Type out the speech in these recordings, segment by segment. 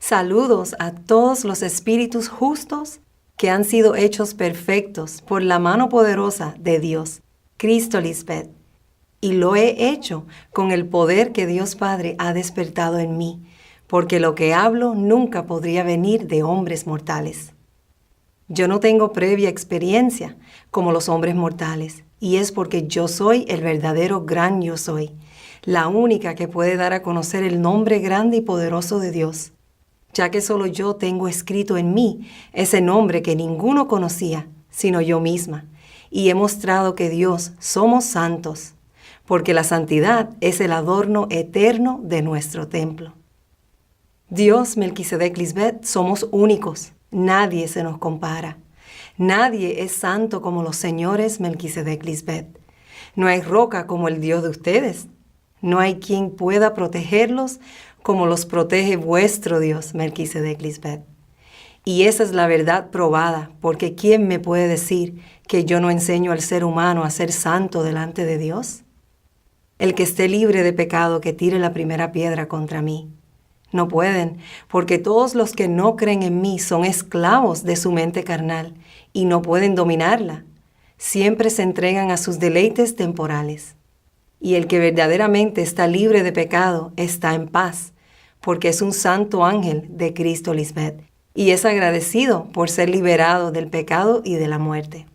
Saludos a todos los espíritus justos que han sido hechos perfectos por la mano poderosa de Dios, Cristo Lisbeth. Y lo he hecho con el poder que Dios Padre ha despertado en mí, porque lo que hablo nunca podría venir de hombres mortales. Yo no tengo previa experiencia como los hombres mortales, y es porque yo soy el verdadero gran yo soy, la única que puede dar a conocer el nombre grande y poderoso de Dios, ya que solo yo tengo escrito en mí ese nombre que ninguno conocía, sino yo misma, y he mostrado que Dios somos santos, porque la santidad es el adorno eterno de nuestro templo. Dios, Melquisedec Lisbeth, somos únicos, nadie se nos compara. Nadie es santo como los señores Melquisedec Lisbeth. No hay roca como el Dios de ustedes. No hay quien pueda protegerlos como los protege vuestro Dios, Melquisedec Lisbeth. Y esa es la verdad probada, porque ¿quién me puede decir que yo no enseño al ser humano a ser santo delante de Dios? El que esté libre de pecado, que tire la primera piedra contra mí. No pueden, porque todos los que no creen en mí son esclavos de su mente carnal y no pueden dominarla. Siempre se entregan a sus deleites temporales. Y el que verdaderamente está libre de pecado está en paz, porque es un santo ángel de Cristo Lisbeth, y es agradecido por ser liberado del pecado y de la muerte.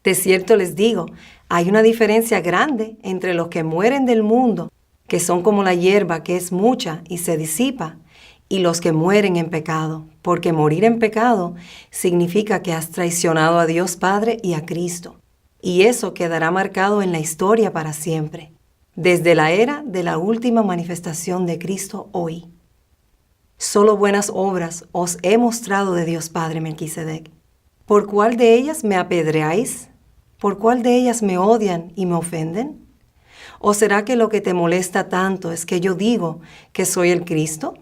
De cierto les digo, hay una diferencia grande entre los que mueren del mundo, que son como la hierba que es mucha y se disipa, y los que mueren en pecado, porque morir en pecado significa que has traicionado a Dios Padre y a Cristo. Y eso quedará marcado en la historia para siempre, desde la era de la última manifestación de Cristo hoy. Solo buenas obras os he mostrado de Dios Padre, Melquisedec. ¿Por cuál de ellas me apedreáis? ¿Por cuál de ellas me odian y me ofenden? ¿O será que lo que te molesta tanto es que yo digo que soy el Cristo?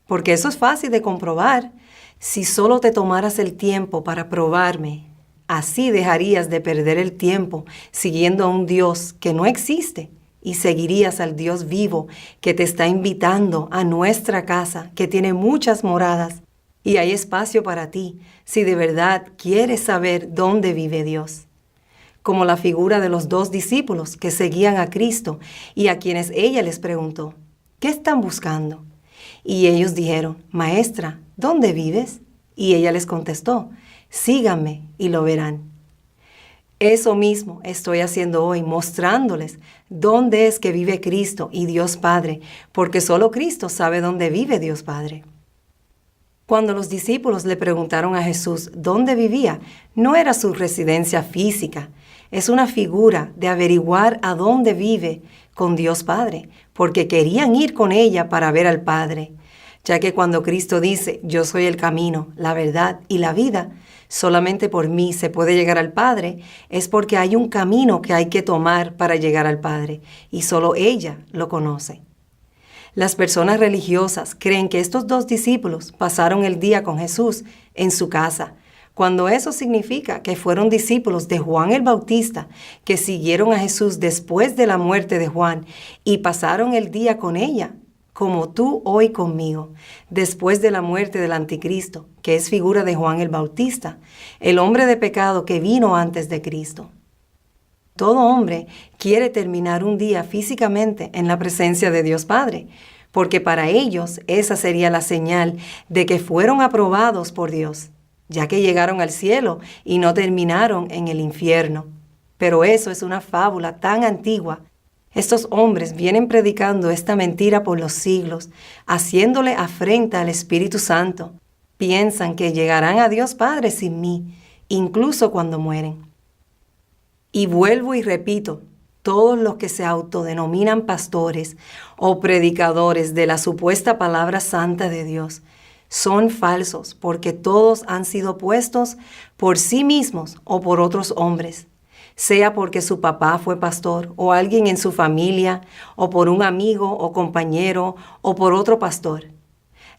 Porque eso es fácil de comprobar. Si solo te tomaras el tiempo para probarme, así dejarías de perder el tiempo siguiendo a un Dios que no existe y seguirías al Dios vivo que te está invitando a nuestra casa, que tiene muchas moradas y hay espacio para ti si de verdad quieres saber dónde vive Dios. Como la figura de los 2 discípulos que seguían a Cristo y a quienes ella les preguntó, ¿qué están buscando? Y ellos dijeron, Maestra, ¿dónde vives? Y ella les contestó, síganme y lo verán. Eso mismo estoy haciendo hoy, mostrándoles dónde es que vive Cristo y Dios Padre, porque solo Cristo sabe dónde vive Dios Padre. Cuando los discípulos le preguntaron a Jesús dónde vivía, no era su residencia física, es una figura de averiguar a dónde vive con Dios Padre, porque querían ir con ella para ver al Padre, ya que cuando Cristo dice, yo soy el camino, la verdad y la vida, solamente por mí se puede llegar al Padre, es porque hay un camino que hay que tomar para llegar al Padre, y solo ella lo conoce. Las personas religiosas creen que estos 2 discípulos pasaron el día con Jesús en su casa, cuando eso significa que fueron discípulos de Juan el Bautista, que siguieron a Jesús después de la muerte de Juan y pasaron el día con ella, como tú hoy conmigo, después de la muerte del anticristo, que es figura de Juan el Bautista, el hombre de pecado que vino antes de Cristo. Todo hombre quiere terminar un día físicamente en la presencia de Dios Padre, porque para ellos esa sería la señal de que fueron aprobados por Dios, ya que llegaron al cielo y no terminaron en el infierno. Pero eso es una fábula tan antigua. Estos hombres vienen predicando esta mentira por los siglos, haciéndole afrenta al Espíritu Santo. Piensan que llegarán a Dios Padre sin mí, incluso cuando mueren. Y vuelvo y repito, todos los que se autodenominan pastores o predicadores de la supuesta palabra santa de Dios son falsos, porque todos han sido puestos por sí mismos o por otros hombres, sea porque su papá fue pastor o alguien en su familia, o por un amigo o compañero, o por otro pastor.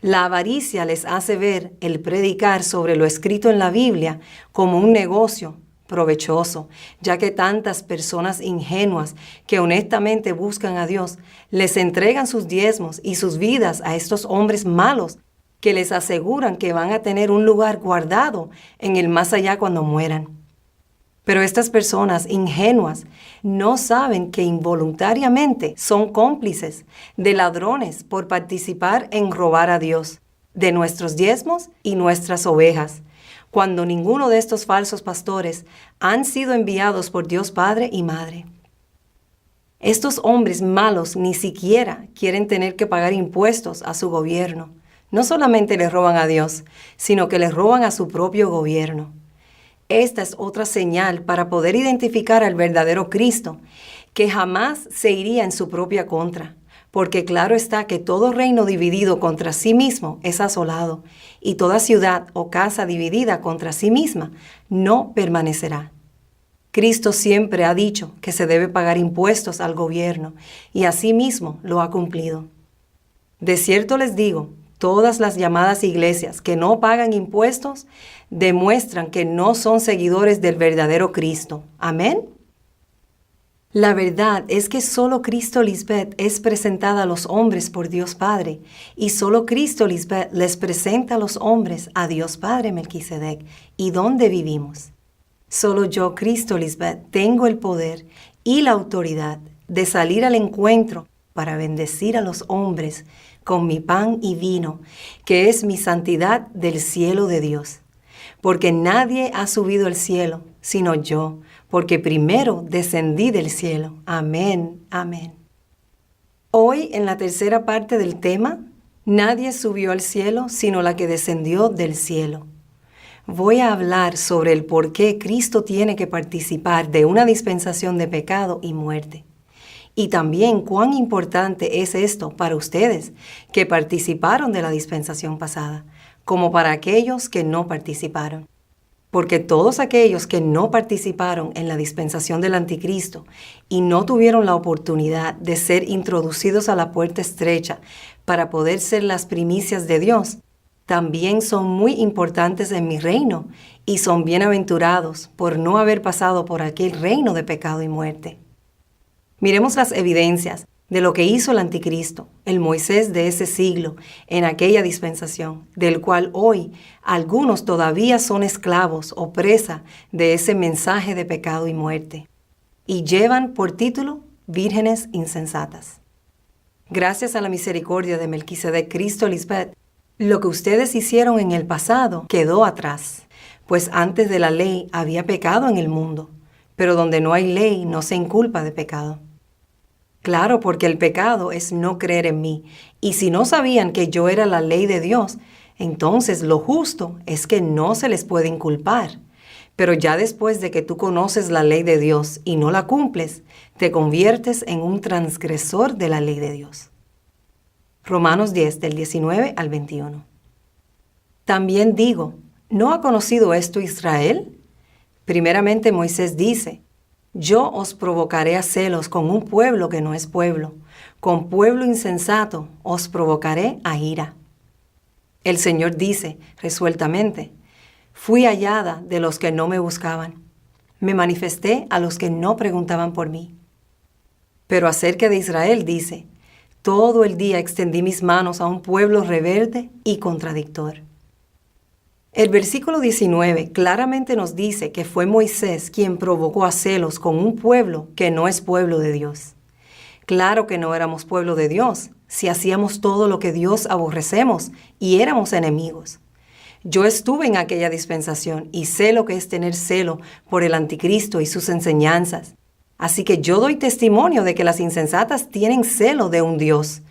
La avaricia les hace ver el predicar sobre lo escrito en la Biblia como un negocio provechoso, ya que tantas personas ingenuas que honestamente buscan a Dios les entregan sus diezmos y sus vidas a estos hombres malos que les aseguran que van a tener un lugar guardado en el más allá cuando mueran. Pero estas personas ingenuas no saben que involuntariamente son cómplices de ladrones por participar en robar a Dios, de nuestros diezmos y nuestras ovejas, cuando ninguno de estos falsos pastores han sido enviados por Dios Padre y Madre. Estos hombres malos ni siquiera quieren tener que pagar impuestos a su gobierno. No solamente le roban a Dios, sino que le roban a su propio gobierno. Esta es otra señal para poder identificar al verdadero Cristo, que jamás se iría en su propia contra, porque claro está que todo reino dividido contra sí mismo es asolado, y toda ciudad o casa dividida contra sí misma no permanecerá. Cristo siempre ha dicho que se debe pagar impuestos al gobierno, y asimismo lo ha cumplido. De cierto les digo, todas las llamadas iglesias que no pagan impuestos demuestran que no son seguidores del verdadero Cristo. ¿Amén? La verdad es que solo Cristo Lisbeth es presentada a los hombres por Dios Padre, y solo Cristo Lisbeth les presenta a los hombres a Dios Padre Melquisedec y donde vivimos. Solo yo, Cristo Lisbeth, tengo el poder y la autoridad de salir al encuentro para bendecir a los hombres con mi pan y vino, que es mi santidad del cielo de Dios. Porque nadie ha subido al cielo, sino yo, porque primero descendí del cielo. Amén, amén. Hoy, en la tercera parte del tema, nadie subió al cielo, sino la que descendió del cielo. Voy a hablar sobre el por qué Cristo tiene que participar de una dispensación de pecado y muerte. Y también cuán importante es esto para ustedes que participaron de la dispensación pasada, como para aquellos que no participaron. Porque todos aquellos que no participaron en la dispensación del anticristo y no tuvieron la oportunidad de ser introducidos a la puerta estrecha para poder ser las primicias de Dios, también son muy importantes en mi reino y son bienaventurados por no haber pasado por aquel reino de pecado y muerte. Miremos las evidencias de lo que hizo el anticristo, el Moisés de ese siglo, en aquella dispensación, del cual hoy algunos todavía son esclavos o presa de ese mensaje de pecado y muerte, y llevan por título vírgenes insensatas. Gracias a la misericordia de Melquisedec Cristo Lisbeth, lo que ustedes hicieron en el pasado quedó atrás, pues antes de la ley había pecado en el mundo, pero donde no hay ley no se inculpa de pecado. Claro, porque el pecado es no creer en mí, y si no sabían que yo era la ley de Dios, entonces lo justo es que no se les puede inculpar. Pero ya después de que tú conoces la ley de Dios y no la cumples, te conviertes en un transgresor de la ley de Dios. Romanos 10, del 19 al 21. También digo, ¿no ha conocido esto Israel? Primeramente Moisés dice, yo os provocaré a celos con un pueblo que no es pueblo, con pueblo insensato os provocaré a ira. El Señor dice resueltamente, fui hallada de los que no me buscaban, me manifesté a los que no preguntaban por mí. Pero acerca de Israel dice, todo el día extendí mis manos a un pueblo rebelde y contradictor. El versículo 19 claramente nos dice que fue Moisés quien provocó a celos con un pueblo que no es pueblo de Dios. Claro que no éramos pueblo de Dios si hacíamos todo lo que Dios aborrecemos y éramos enemigos. Yo estuve en aquella dispensación y sé lo que es tener celo por el anticristo y sus enseñanzas. Así que yo doy testimonio de que las insensatas tienen celo de un Dios,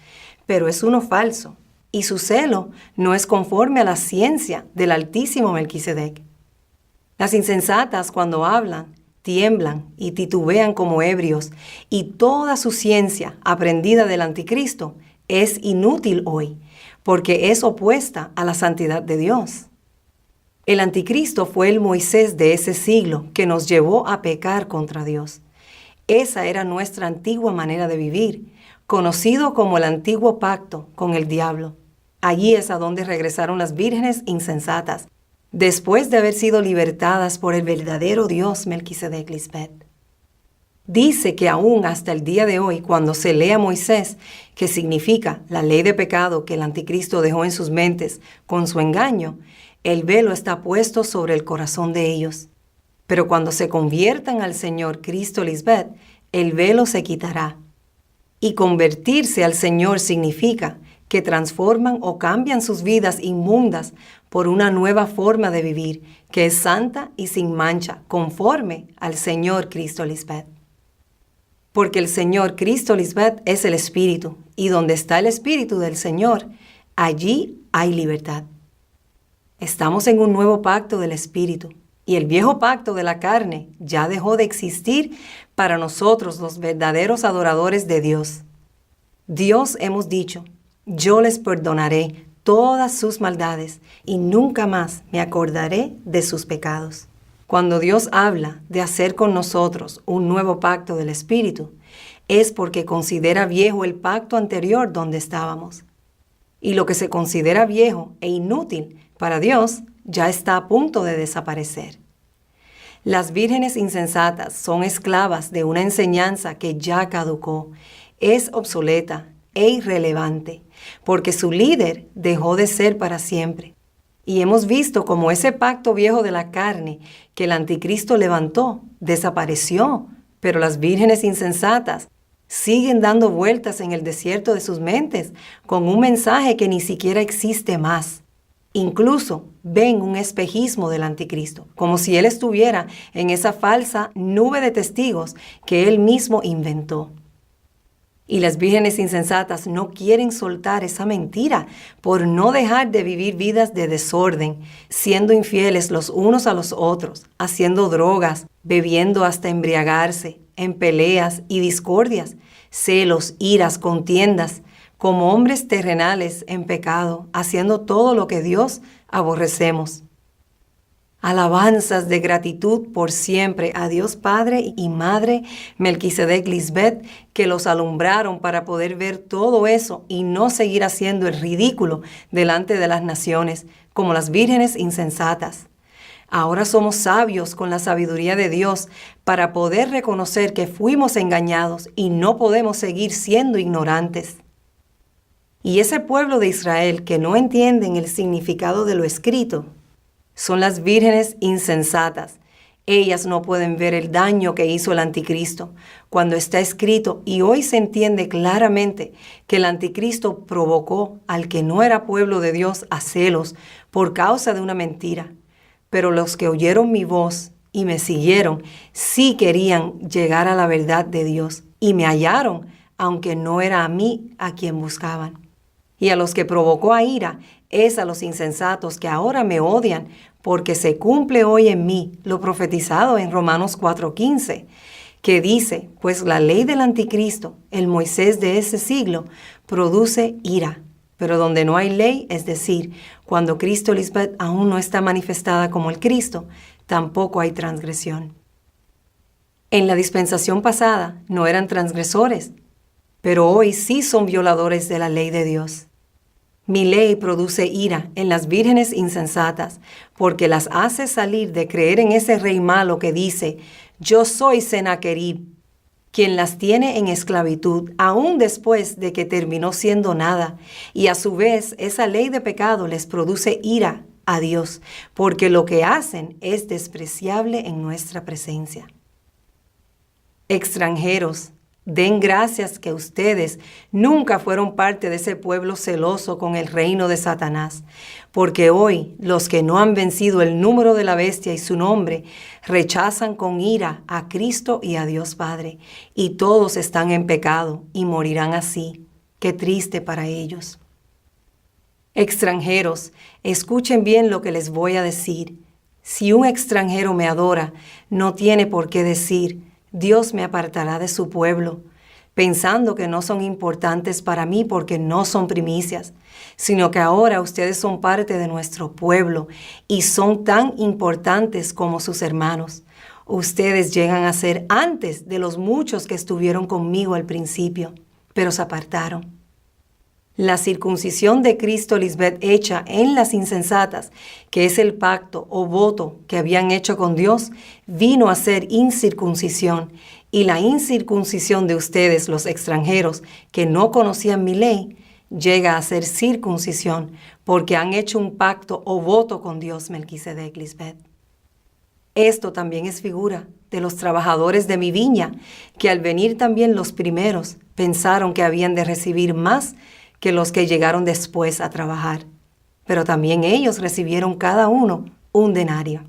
pero es uno falso. Y su celo no es conforme a la ciencia del Altísimo Melquisedec. Las insensatas cuando hablan, tiemblan y titubean como ebrios, y toda su ciencia aprendida del anticristo es inútil hoy, porque es opuesta a la santidad de Dios. El anticristo fue el Moisés de ese siglo que nos llevó a pecar contra Dios. Esa era nuestra antigua manera de vivir, conocido como el antiguo pacto con el diablo. Allí es a donde regresaron las vírgenes insensatas, después de haber sido libertadas por el verdadero Dios Melquisedec Lisbeth. Dice que aún hasta el día de hoy, cuando se lee a Moisés, que significa la ley de pecado que el anticristo dejó en sus mentes con su engaño, el velo está puesto sobre el corazón de ellos. Pero cuando se conviertan al Señor Cristo Lisbeth, el velo se quitará. Y convertirse al Señor significa que transforman o cambian sus vidas inmundas por una nueva forma de vivir, que es santa y sin mancha, conforme al Señor Cristo Lisbeth. Porque el Señor Cristo Lisbeth es el Espíritu, y donde está el Espíritu del Señor, allí hay libertad. Estamos en un nuevo pacto del Espíritu, y el viejo pacto de la carne ya dejó de existir para nosotros los verdaderos adoradores de Dios. Dios hemos dicho, yo les perdonaré todas sus maldades y nunca más me acordaré de sus pecados. Cuando Dios habla de hacer con nosotros un nuevo pacto del Espíritu, es porque considera viejo el pacto anterior donde estábamos. Y lo que se considera viejo e inútil para Dios ya está a punto de desaparecer. Las vírgenes insensatas son esclavas de una enseñanza que ya caducó, es obsoleta e irrelevante, porque su líder dejó de ser para siempre. Y hemos visto cómo ese pacto viejo de la carne que el anticristo levantó desapareció, pero las vírgenes insensatas siguen dando vueltas en el desierto de sus mentes con un mensaje que ni siquiera existe más. Incluso ven un espejismo del anticristo, como si él estuviera en esa falsa nube de testigos que él mismo inventó. Y las vírgenes insensatas no quieren soltar esa mentira por no dejar de vivir vidas de desorden, siendo infieles los unos a los otros, haciendo drogas, bebiendo hasta embriagarse, en peleas y discordias, celos, iras, contiendas, como hombres terrenales en pecado, haciendo todo lo que Dios aborrecemos. Alabanzas de gratitud por siempre a Dios Padre y Madre Melquisedec Lisbeth, que los alumbraron para poder ver todo eso y no seguir haciendo el ridículo delante de las naciones, como las vírgenes insensatas. Ahora somos sabios con la sabiduría de Dios para poder reconocer que fuimos engañados y no podemos seguir siendo ignorantes. Y ese pueblo de Israel que no entienden el significado de lo escrito, son las vírgenes insensatas. Ellas no pueden ver el daño que hizo el anticristo cuando está escrito, y hoy se entiende claramente que el anticristo provocó al que no era pueblo de Dios a celos por causa de una mentira. Pero los que oyeron mi voz y me siguieron sí querían llegar a la verdad de Dios y me hallaron, aunque no era a mí a quien buscaban. Y a los que provocó a ira es a los insensatos que ahora me odian, porque se cumple hoy en mí lo profetizado en Romanos 4:15, que dice, pues la ley del anticristo, el Moisés de ese siglo, produce ira. Pero donde no hay ley, es decir, cuando Cristo Lisbeth aún no está manifestada como el Cristo, tampoco hay transgresión. En la dispensación pasada no eran transgresores, pero hoy sí son violadores de la ley de Dios. Mi ley produce ira en las vírgenes insensatas, porque las hace salir de creer en ese rey malo que dice, yo soy Sennacherib, quien las tiene en esclavitud, aún después de que terminó siendo nada. Y a su vez, esa ley de pecado les produce ira a Dios, porque lo que hacen es despreciable en nuestra presencia. Extranjeros, den gracias que ustedes nunca fueron parte de ese pueblo celoso con el reino de Satanás, porque hoy los que no han vencido el número de la bestia y su nombre rechazan con ira a Cristo y a Dios Padre, y todos están en pecado y morirán así. Qué triste para ellos. Extranjeros, escuchen bien lo que les voy a decir. Si un extranjero me adora, no tiene por qué decir, Dios me apartará de su pueblo, pensando que no son importantes para mí porque no son primicias, sino que ahora ustedes son parte de nuestro pueblo y son tan importantes como sus hermanos. Ustedes llegan a ser antes de los muchos que estuvieron conmigo al principio, pero se apartaron. La circuncisión de Cristo Lisbeth hecha en las insensatas, que es el pacto o voto que habían hecho con Dios, vino a ser incircuncisión, y la incircuncisión de ustedes, los extranjeros, que no conocían mi ley, llega a ser circuncisión, porque han hecho un pacto o voto con Dios, Melquisedec Lisbeth. Esto también es figura de los trabajadores de mi viña, que al venir también los primeros, pensaron que habían de recibir más que los que llegaron después a trabajar. Pero también ellos recibieron cada uno un denario.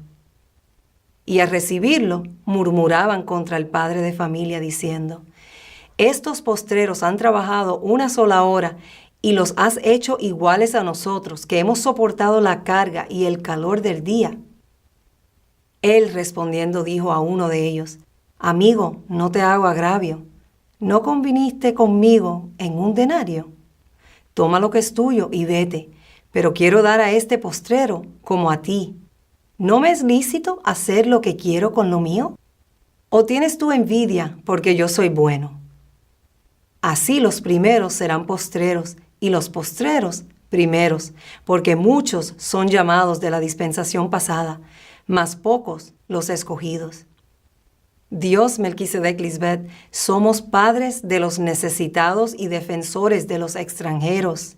Y al recibirlo, murmuraban contra el padre de familia diciendo: estos postreros han trabajado una sola hora y los has hecho iguales a nosotros, que hemos soportado la carga y el calor del día. Él respondiendo dijo a uno de ellos: amigo, no te hago agravio. ¿No conviniste conmigo en un denario? Toma lo que es tuyo y vete, pero quiero dar a este postrero como a ti. ¿No me es lícito hacer lo que quiero con lo mío? ¿O tienes tú envidia porque yo soy bueno? Así los primeros serán postreros y los postreros primeros, porque muchos son llamados de la dispensación pasada, mas pocos los escogidos. Dios, Melquisedec Lisbeth, somos padres de los necesitados y defensores de los extranjeros.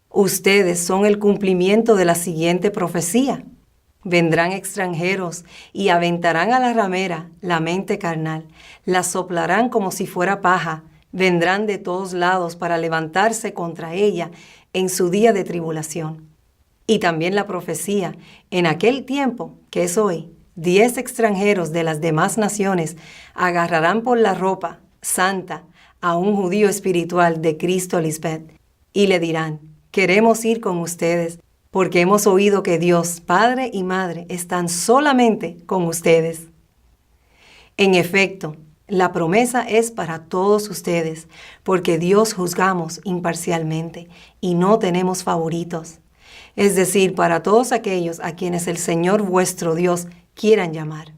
Ustedes son el cumplimiento de la siguiente profecía. Vendrán extranjeros y aventarán a la ramera la mente carnal, la soplarán como si fuera paja, vendrán de todos lados para levantarse contra ella en su día de tribulación. Y también la profecía, en aquel tiempo, que es hoy, 10 extranjeros de las demás naciones agarrarán por la ropa santa a un judío espiritual de Cristo Lisbeth y le dirán: queremos ir con ustedes, porque hemos oído que Dios, Padre y Madre, están solamente con ustedes. En efecto, la promesa es para todos ustedes, porque Dios juzgamos imparcialmente y no tenemos favoritos. Es decir, para todos aquellos a quienes el Señor vuestro Dios quieran llamar.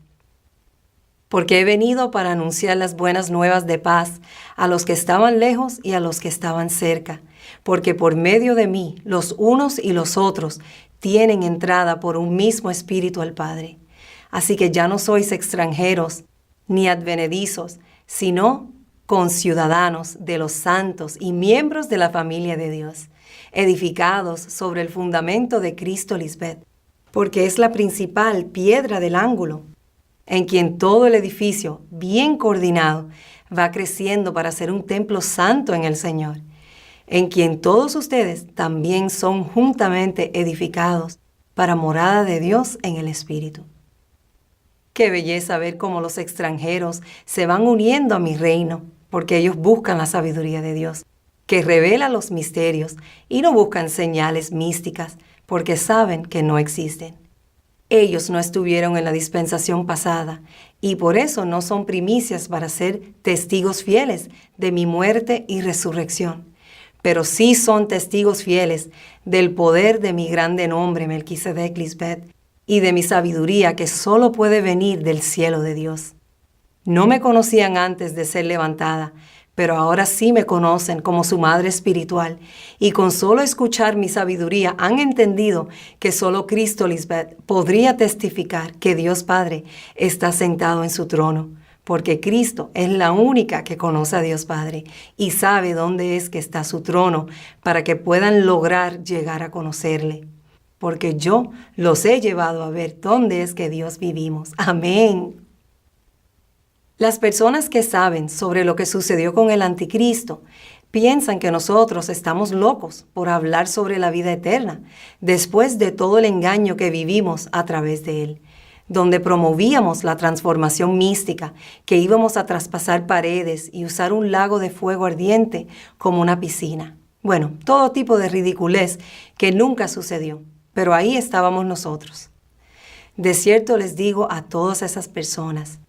Porque he venido para anunciar las buenas nuevas de paz a los que estaban lejos y a los que estaban cerca, porque por medio de mí los unos y los otros tienen entrada por un mismo Espíritu al Padre. Así que ya no sois extranjeros ni advenedizos, sino conciudadanos de los santos y miembros de la familia de Dios, edificados sobre el fundamento de Cristo Lisbeth, porque es la principal piedra del ángulo, en quien todo el edificio, bien coordinado, va creciendo para ser un templo santo en el Señor, en quien todos ustedes también son juntamente edificados para morada de Dios en el Espíritu. Qué belleza ver cómo los extranjeros se van uniendo a mi reino, porque ellos buscan la sabiduría de Dios, que revela los misterios, y no buscan señales místicas, porque saben que no existen. Ellos no estuvieron en la dispensación pasada, y por eso no son primicias para ser testigos fieles de mi muerte y resurrección, pero sí son testigos fieles del poder de mi grande nombre, Melquisedec Lisbeth, y de mi sabiduría que solo puede venir del cielo de Dios. No me conocían antes de ser levantada, pero ahora sí me conocen como su madre espiritual, y con solo escuchar mi sabiduría han entendido que solo Cristo Lisbeth podría testificar que Dios Padre está sentado en su trono, porque Cristo es la única que conoce a Dios Padre y sabe dónde es que está su trono para que puedan lograr llegar a conocerle. Porque yo los he llevado a ver dónde es que Dios vivimos. Amén. Las personas que saben sobre lo que sucedió con el anticristo piensan que nosotros estamos locos por hablar sobre la vida eterna, después de todo el engaño que vivimos a través de él, donde promovíamos la transformación mística, que íbamos a traspasar paredes y usar un lago de fuego ardiente como una piscina. Bueno, todo tipo de ridiculez que nunca sucedió. Pero ahí estábamos nosotros. De cierto les digo a todas esas personas,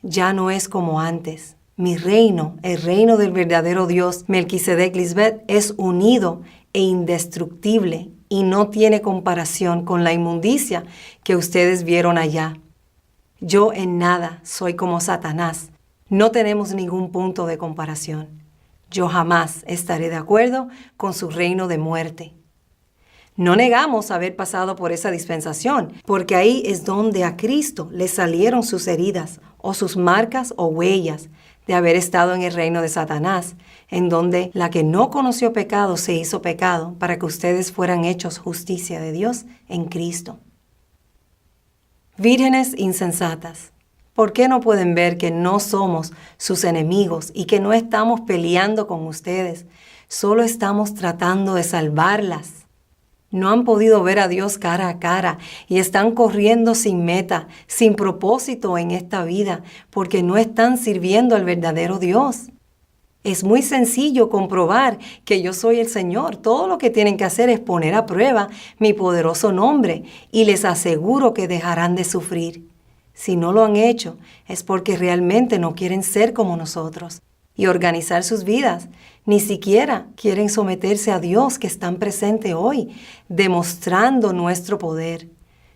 ya no es como antes. Mi reino, el reino del verdadero Dios, Melquisedec Lisbeth, es unido e indestructible y no tiene comparación con la inmundicia que ustedes vieron allá. Yo en nada soy como Satanás. No tenemos ningún punto de comparación. Yo jamás estaré de acuerdo con su reino de muerte. No negamos haber pasado por esa dispensación, porque ahí es donde a Cristo le salieron sus heridas, o sus marcas o huellas de haber estado en el reino de Satanás, en donde la que no conoció pecado se hizo pecado para que ustedes fueran hechos justicia de Dios en Cristo. Vírgenes insensatas, ¿por qué no pueden ver que no somos sus enemigos y que no estamos peleando con ustedes? Solo estamos tratando de salvarlas. No han podido ver a Dios cara a cara y están corriendo sin meta, sin propósito en esta vida, porque no están sirviendo al verdadero Dios. Es muy sencillo comprobar que yo soy el Señor. Todo lo que tienen que hacer es poner a prueba mi poderoso nombre y les aseguro que dejarán de sufrir. Si no lo han hecho, es porque realmente no quieren ser como nosotros y organizar sus vidas. Ni siquiera quieren someterse a Dios que están presente hoy, demostrando nuestro poder.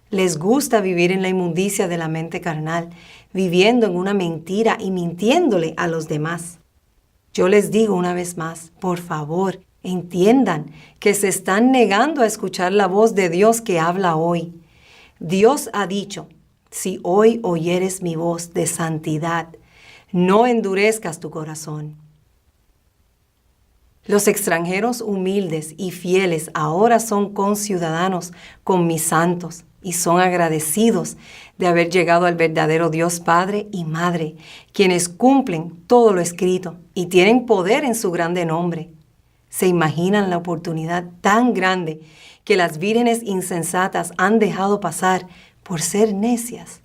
Les gusta vivir en la inmundicia de la mente carnal, viviendo en una mentira y mintiéndole a los demás. Yo les digo una vez más, por favor, entiendan que se están negando a escuchar la voz de Dios que habla hoy. Dios ha dicho, si hoy oyeres mi voz de santidad, no endurezcas tu corazón. Los extranjeros humildes y fieles ahora son conciudadanos con mis santos y son agradecidos de haber llegado al verdadero Dios Padre y Madre, quienes cumplen todo lo escrito y tienen poder en su grande nombre. ¿Se imaginan la oportunidad tan grande que las vírgenes insensatas han dejado pasar por ser necias?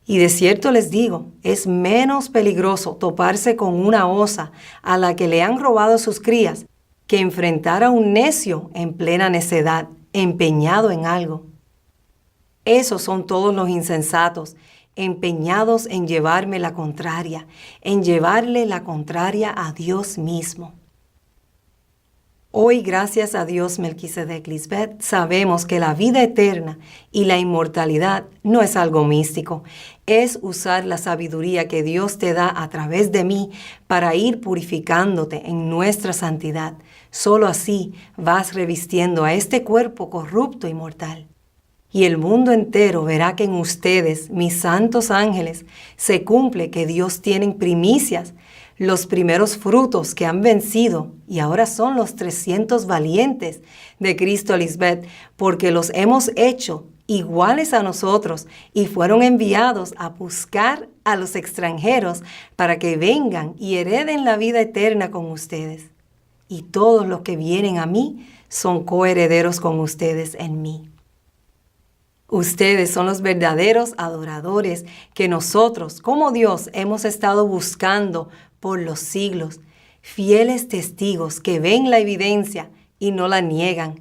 Y de cierto les digo, es menos peligroso toparse con una osa a la que le han robado sus crías que enfrentar a un necio en plena necedad, empeñado en algo. Esos son todos los insensatos, empeñados en llevarme la contraria, en llevarle la contraria a Dios mismo. Hoy, gracias a Dios, Melquisedec Lisbeth, sabemos que la vida eterna y la inmortalidad no es algo místico. Es usar la sabiduría que Dios te da a través de mí para ir purificándote en nuestra santidad. Solo así vas revistiendo a este cuerpo corrupto y mortal. Y el mundo entero verá que en ustedes, mis santos ángeles, se cumple que Dios tiene primicias, los primeros frutos que han vencido y ahora son los 300 valientes de Cristo Lisbeth, porque los hemos hecho iguales a nosotros y fueron enviados a buscar a los extranjeros para que vengan y hereden la vida eterna con ustedes. Y todos los que vienen a mí son coherederos con ustedes en mí. Ustedes son los verdaderos adoradores que nosotros, como Dios, hemos estado buscando por los siglos, fieles testigos que ven la evidencia y no la niegan,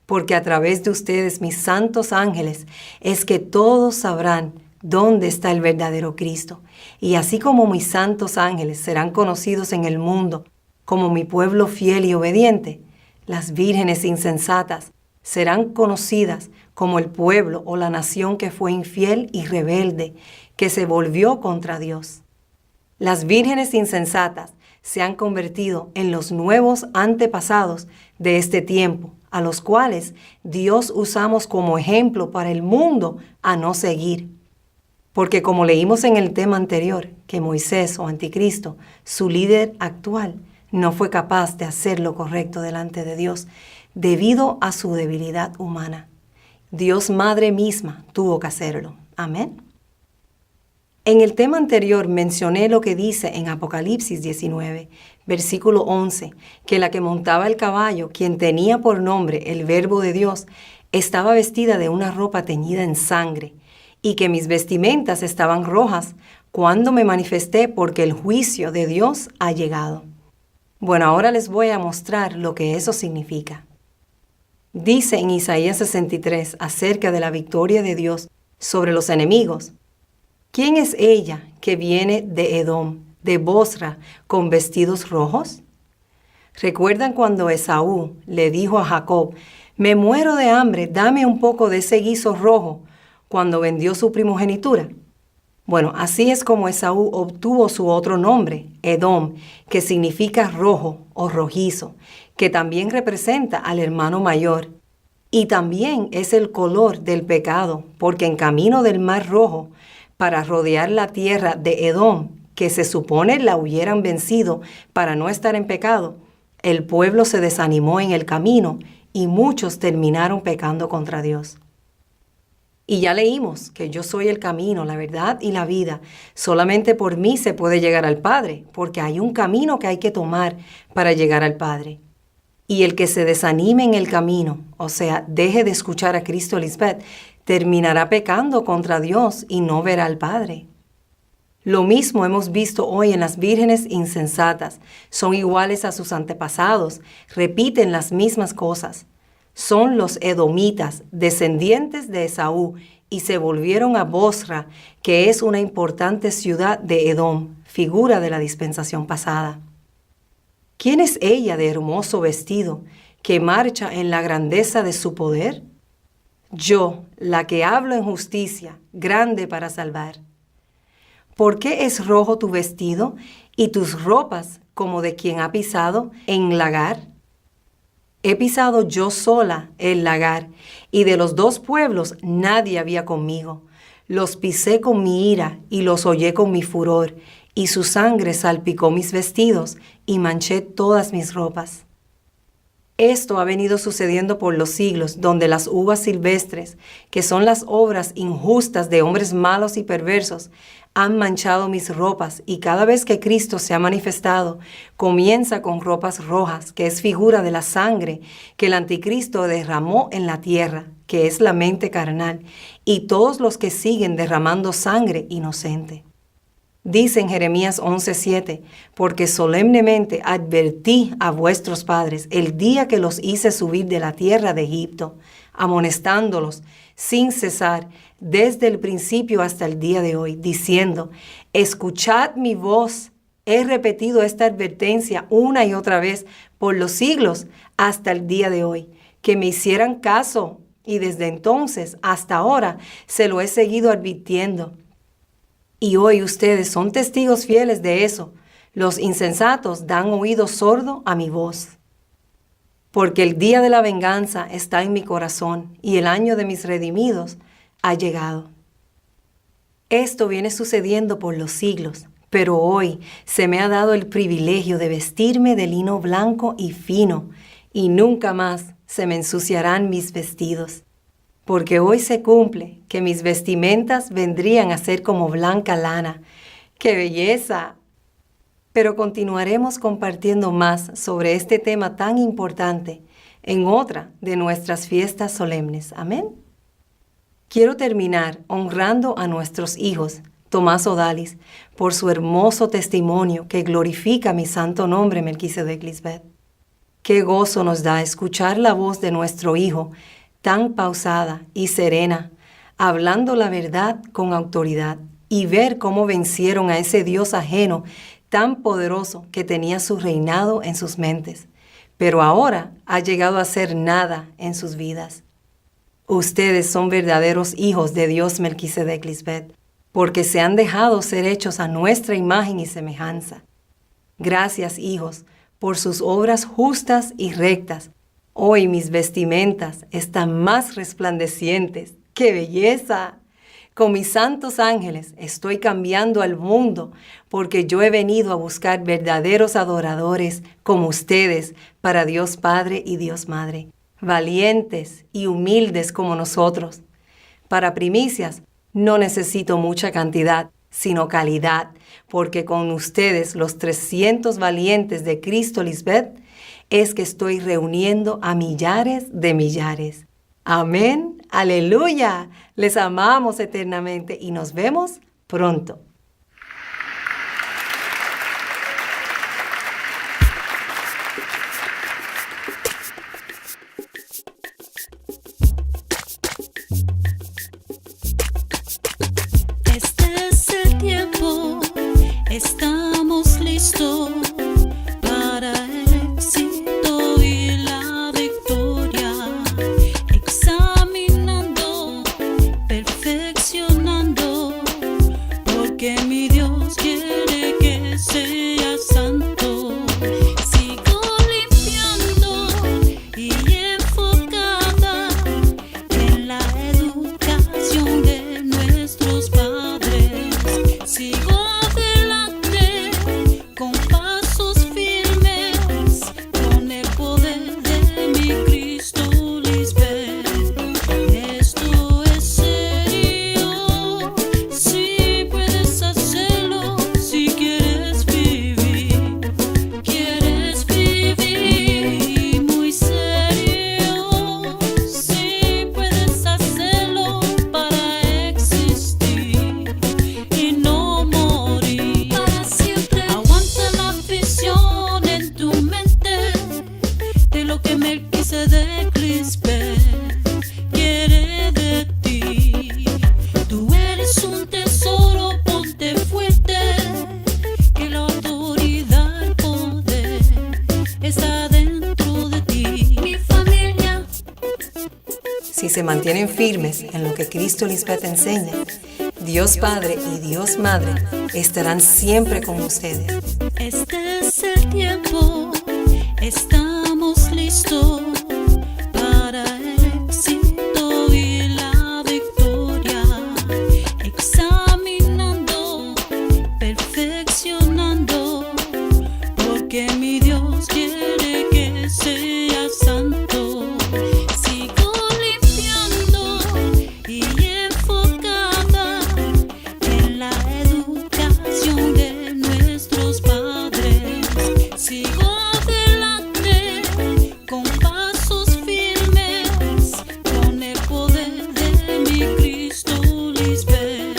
porque a través de ustedes, mis santos ángeles, es que todos sabrán dónde está el verdadero Cristo. Y así como mis santos ángeles serán conocidos en el mundo como mi pueblo fiel y obediente, las vírgenes insensatas serán conocidas como el pueblo o la nación que fue infiel y rebelde, que se volvió contra Dios. Las vírgenes insensatas se han convertido en los nuevos antepasados de este tiempo, a los cuales Dios usamos como ejemplo para el mundo a no seguir. Porque como leímos en el tema anterior, que Moisés o Anticristo, su líder actual, no fue capaz de hacer lo correcto delante de Dios debido a su debilidad humana. Dios Madre misma tuvo que hacerlo. Amén. En el tema anterior mencioné lo que dice en Apocalipsis 19, versículo 11, que la que montaba el caballo, quien tenía por nombre el Verbo de Dios, estaba vestida de una ropa teñida en sangre, y que mis vestimentas estaban rojas cuando me manifesté porque el juicio de Dios ha llegado. Bueno, ahora les voy a mostrar lo que eso significa. Dice en Isaías 63 acerca de la victoria de Dios sobre los enemigos. ¿Quién es ella que viene de Edom, de Bosra, con vestidos rojos? ¿Recuerdan cuando Esaú le dijo a Jacob, me muero de hambre, dame un poco de ese guiso rojo, cuando vendió su primogenitura? Bueno, así es como Esaú obtuvo su otro nombre, Edom, que significa rojo o rojizo, que también representa al hermano mayor. Y también es el color del pecado, porque en camino del Mar Rojo, para rodear la tierra de Edom, que se supone la hubieran vencido para no estar en pecado, el pueblo se desanimó en el camino y muchos terminaron pecando contra Dios. Y ya leímos que yo soy el camino, la verdad y la vida. Solamente por mí se puede llegar al Padre, porque hay un camino que hay que tomar para llegar al Padre. Y el que se desanime en el camino, o sea, deje de escuchar a Cristo, Lisbeth, terminará pecando contra Dios y no verá al Padre. Lo mismo hemos visto hoy en las vírgenes insensatas. Son iguales a sus antepasados, repiten las mismas cosas. Son los edomitas, descendientes de Esaú, y se volvieron a Bosra, que es una importante ciudad de Edom, figura de la dispensación pasada. ¿Quién es ella de hermoso vestido, que marcha en la grandeza de su poder? Yo, la que hablo en justicia, grande para salvar. ¿Por qué es rojo tu vestido y tus ropas como de quien ha pisado en lagar? He pisado yo sola el lagar, y de los dos pueblos nadie había conmigo. Los pisé con mi ira y los hollé con mi furor, y su sangre salpicó mis vestidos y manché todas mis ropas. Esto ha venido sucediendo por los siglos, donde las uvas silvestres, que son las obras injustas de hombres malos y perversos, han manchado mis ropas, y cada vez que Cristo se ha manifestado, comienza con ropas rojas, que es figura de la sangre que el anticristo derramó en la tierra, que es la mente carnal, y todos los que siguen derramando sangre inocente. Dice en Jeremías 11:7, porque solemnemente advertí a vuestros padres el día que los hice subir de la tierra de Egipto, amonestándolos sin cesar desde el principio hasta el día de hoy, diciendo, escuchad mi voz. He repetido esta advertencia una y otra vez por los siglos hasta el día de hoy, que me hicieran caso, y desde entonces hasta ahora se lo he seguido advirtiendo. Y hoy ustedes son testigos fieles de eso. Los insensatos dan oído sordo a mi voz. Porque el día de la venganza está en mi corazón y el año de mis redimidos ha llegado. Esto viene sucediendo por los siglos, pero hoy se me ha dado el privilegio de vestirme de lino blanco y fino, y nunca más se me ensuciarán mis vestidos. Porque hoy se cumple que mis vestimentas vendrían a ser como blanca lana. ¡Qué belleza! Pero continuaremos compartiendo más sobre este tema tan importante en otra de nuestras fiestas solemnes. Amén. Quiero terminar honrando a nuestros hijos, Tomás Odalis, por su hermoso testimonio que glorifica mi santo nombre, Melquisedec Lisbeth. Qué gozo nos da escuchar la voz de nuestro hijo, tan pausada y serena, hablando la verdad con autoridad, y ver cómo vencieron a ese Dios ajeno tan poderoso que tenía su reinado en sus mentes, pero ahora ha llegado a ser nada en sus vidas. Ustedes son verdaderos hijos de Dios, Melquisedec Lisbeth, porque se han dejado ser hechos a nuestra imagen y semejanza. Gracias, hijos, por sus obras justas y rectas. Hoy mis vestimentas están más resplandecientes. ¡Qué belleza! Con mis santos ángeles estoy cambiando al mundo, porque yo he venido a buscar verdaderos adoradores como ustedes para Dios Padre y Dios Madre, valientes y humildes como nosotros. Para primicias no necesito mucha cantidad, sino calidad, porque con ustedes, los 300 valientes de Cristo, Lisbeth, es que estoy reuniendo a millares de millares. Amén, aleluya. Les amamos eternamente y nos vemos pronto. Este es el tiempo, estamos listos para el éxito y la victoria, examinando, perfeccionando, por si se mantienen firmes en lo que Cristo Lisbeth enseña, Dios Padre y Dios Madre estarán siempre con ustedes. Este es el tiempo, estamos listos para el éxito y la victoria, examinando, perfeccionando, porque mi Dios quiere que sea santo. Sigo limpiando y enfocada en la educación de nuestros padres. Sigo adelante con pasos firmes, con el poder de mi Cristo Lisbeth.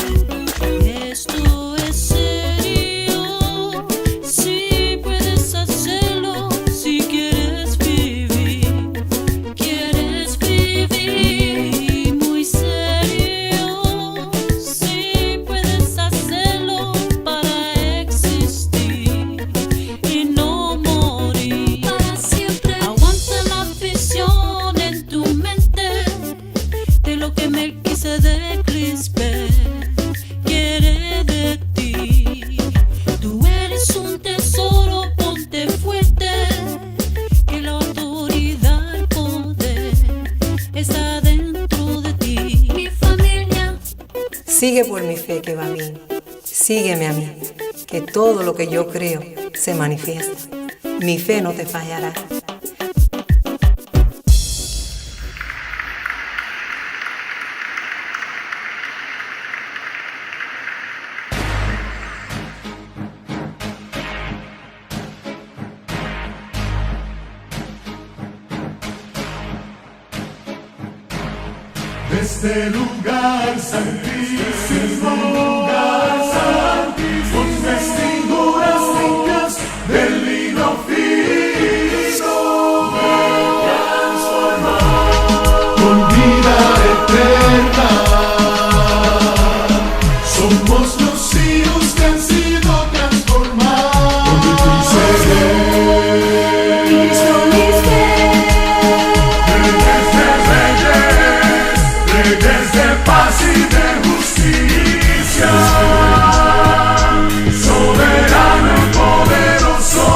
Esto es serio, si puedes hacerlo, si quieres vivir muy serio, si puedes hacerlo para existir y no morir para siempre. Aguanta la visión en tu mente de lo que Melquisedec Lisbeth quiere de ti. Tú eres un tesoro, ponte fuerte, que la autoridad, el poder está dentro de ti. Mi familia, Sigue por mi fe que va bien. Sígueme a mí, que todo lo que yo creo se manifiesta. Mi fe no te fallará. Este lugar santísimo, con vestiduras limpias de lino fino, con vida eterna, somos los hijos que han sido transformados. Cristo Reyes de paz y de justicia, soberano y poderoso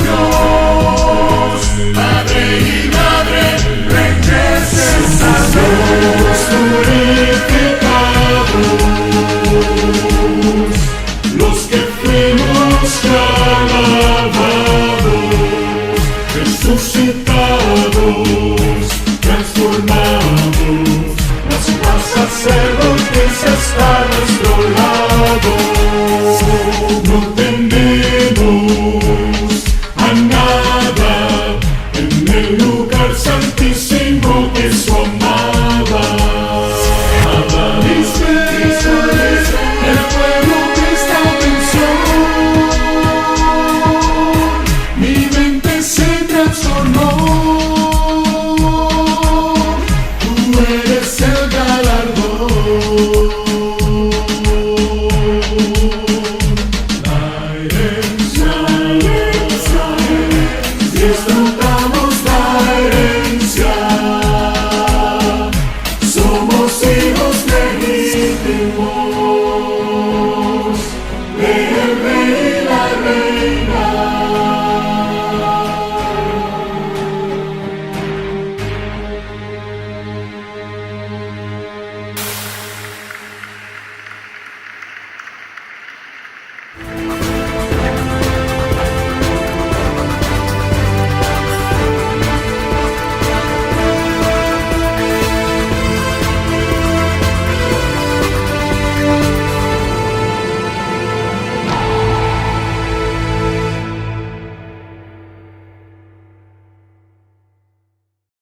Dios, Padre y Madre, Reyes de santos purificados, los que fuimos clavados, resucitados, transformados. Sacerdotes está a nuestro lado, no tememos a nada en el lugar santísimo que somos.